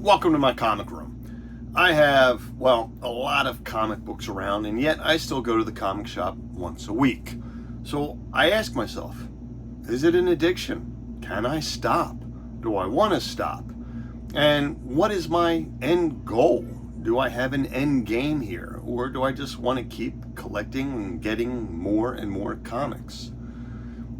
Welcome to my comic room. I have, well, a lot of comic books around, and yet I still go to the comic shop once a week. So I ask myself, is it an addiction? Can I stop? Do I want to stop? And what is my end goal? Do I have an end game here? Or do I just want to keep collecting and getting more and more comics?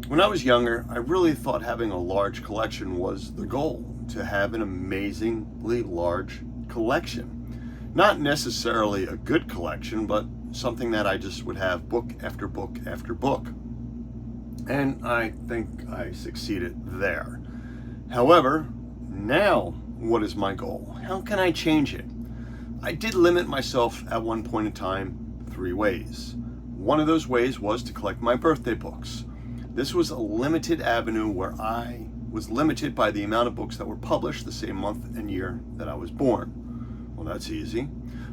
When I was younger, I really thought having a large collection was the goal, to have an amazingly large collection. Not necessarily a good collection, but something that I just would have book after book after book. And I think I succeeded there. However, now what is my goal? How can I change it? I did limit myself at one point in time 3 ways. One of those ways was to collect my birthday books. This was a limited avenue where I was limited by the amount of books that were published the same month and year that I was born. Well, that's easy.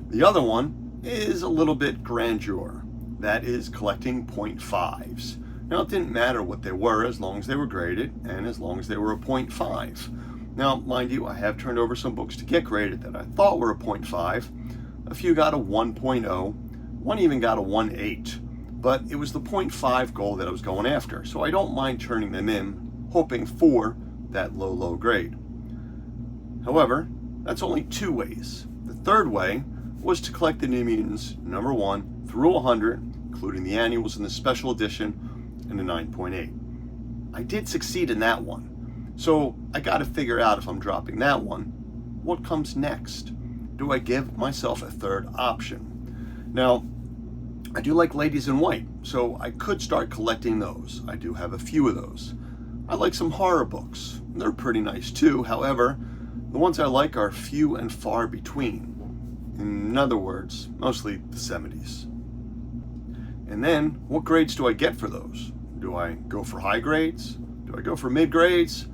The other one is a little bit grandeur. That is collecting 0.5s. Now, it didn't matter what they were as long as they were graded and as long as they were a 0.5. Now, mind you, I have turned over some books to get graded that I thought were a 0.5. A few got a 1.0. One even got a 1.8. But it was the 0.5 goal that I was going after. So I don't mind turning them in, hoping for that low grade. However, that's only 2 ways. The third way was to collect the New Mutants #1 through 100, including the annuals and the special edition, and the 9.8. I did succeed in that one. So I got to figure out, if I'm dropping that one, what comes next? Do I give myself a third option? Now, I do like Ladies in White, so I could start collecting those. I do have a few of those. I like some horror books. They're pretty nice too. However, the ones I like are few and far between. In other words, mostly the 70s. And then, what grades do I get for those? Do I go for high grades? Do I go for mid grades?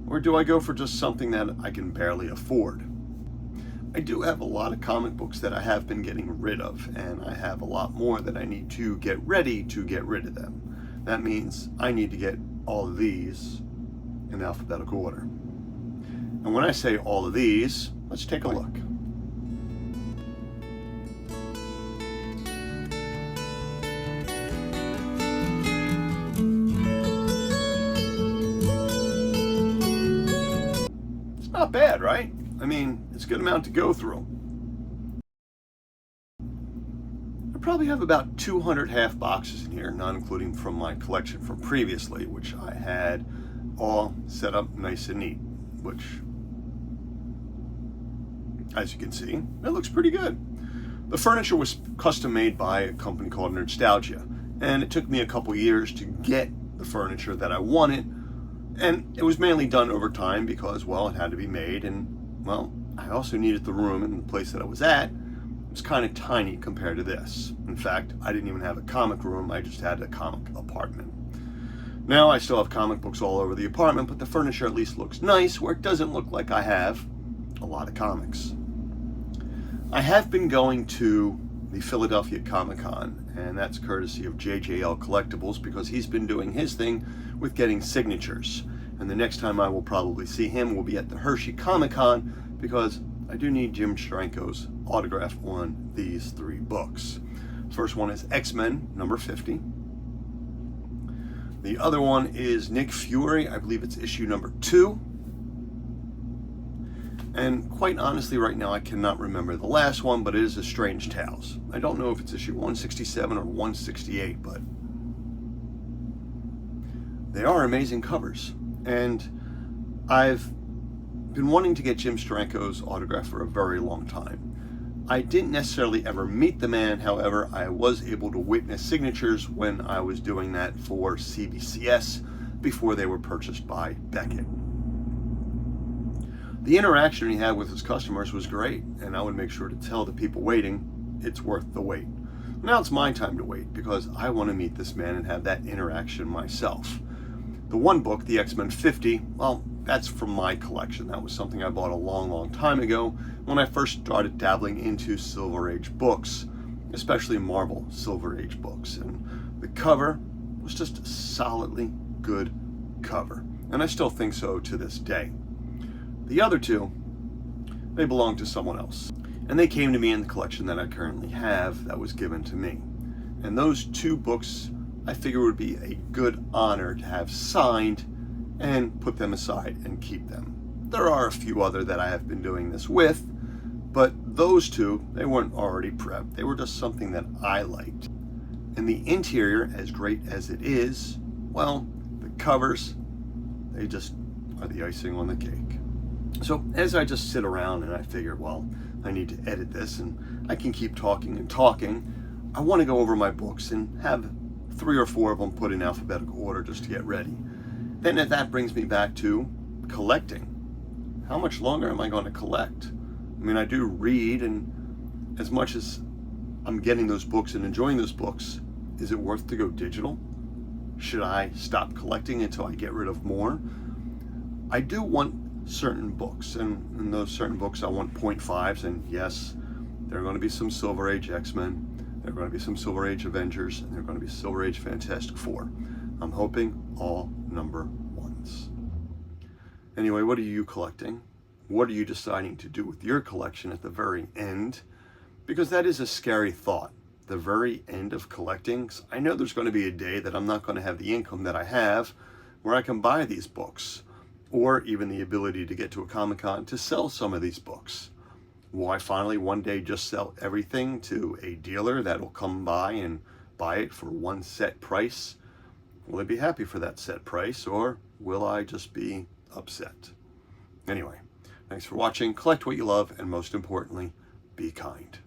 Or do I go for just something that I can barely afford? I do have a lot of comic books that I have been getting rid of, and I have a lot more that I need to get ready to get rid of them. That means I need to get all of these in alphabetical order. And when I say all of these, let's take a look. It's not bad, right? I mean, it's a good amount to go through. I probably have about 200 half boxes in here, not including from my collection from previously, which I had all set up nice and neat, which, as you can see, it looks pretty good. The furniture was custom made by a company called Nerdstalgia, and it took me a couple years to get the furniture that I wanted, and it was mainly done over time because, well, it had to be made, and well, I also needed the room, and the place that I was at was kind of tiny compared to this. In fact, I didn't even have a comic room, I just had a comic apartment. Now I still have comic books all over the apartment, but the furniture at least looks nice, where it doesn't look like I have a lot of comics. I have been going to the Philadelphia Comic Con, and that's courtesy of JJL Collectibles, because he's been doing his thing with getting signatures. And the next time I will probably see him will be at the Hersey Con, because I do need Jim Steranko's autograph on these 3 books. First one is X-Men #50. The other one is Nick Fury. I believe it's issue #2. And quite honestly, right now I cannot remember the last one, but it is a Strange Tales. I don't know if it's issue 167 or 168, but they are amazing covers. And I've been wanting to get Jim Steranko's autograph for a very long time. I didn't necessarily ever meet the man, however, I was able to witness signatures when I was doing that for CBCS before they were purchased by Beckett. The interaction he had with his customers was great, and I would make sure to tell the people waiting it's worth the wait. Now it's my time to wait, because I want to meet this man and have that interaction myself. The one book, the X-Men 50, well, that's from my collection. That was something I bought a long time ago when I first started dabbling into Silver Age books, especially Marvel Silver Age books. And the cover was just a solidly good cover, and I still think so to this day. The other two, They belong to someone else. And they came to me in the collection that I currently have that was given to me. And those 2 books I figure would be a good honor to have signed and put them aside and keep them. There are a few other that I have been doing this with, but those 2, they weren't already prepped. They were just something that I liked. And the interior, as great as it is, well, the covers, they just are the icing on the cake. So as I just sit around and I figure, well, I need to edit this and I can keep talking and talking, I want to go over my books and have 3 or 4 of them put in alphabetical order just to get ready. Then that brings me back to collecting. How much longer am I going to collect? I mean, I do read, and as much as I'm getting those books and enjoying those books, is it worth to go digital? Should I stop collecting until I get rid of more? I do want certain books, and in those certain books I want 0.5s, and yes, there are going to be some Silver Age X-Men, there are going to be some Silver Age Avengers, and there are going to be Silver Age Fantastic Four. I'm hoping all number 1s. Anyway, what are you collecting? What are you deciding to do with your collection at the very end? Because that is a scary thought. The very end of collecting. I know there's going to be a day that I'm not going to have the income that I have where I can buy these books, or even the ability to get to a Comic-Con to sell some of these books. Will I finally one day just sell everything to a dealer that will come by and buy it for one set price? Will I be happy for that set price, or will I just be upset? Anyway, thanks for watching. Collect what you love, and most importantly, be kind.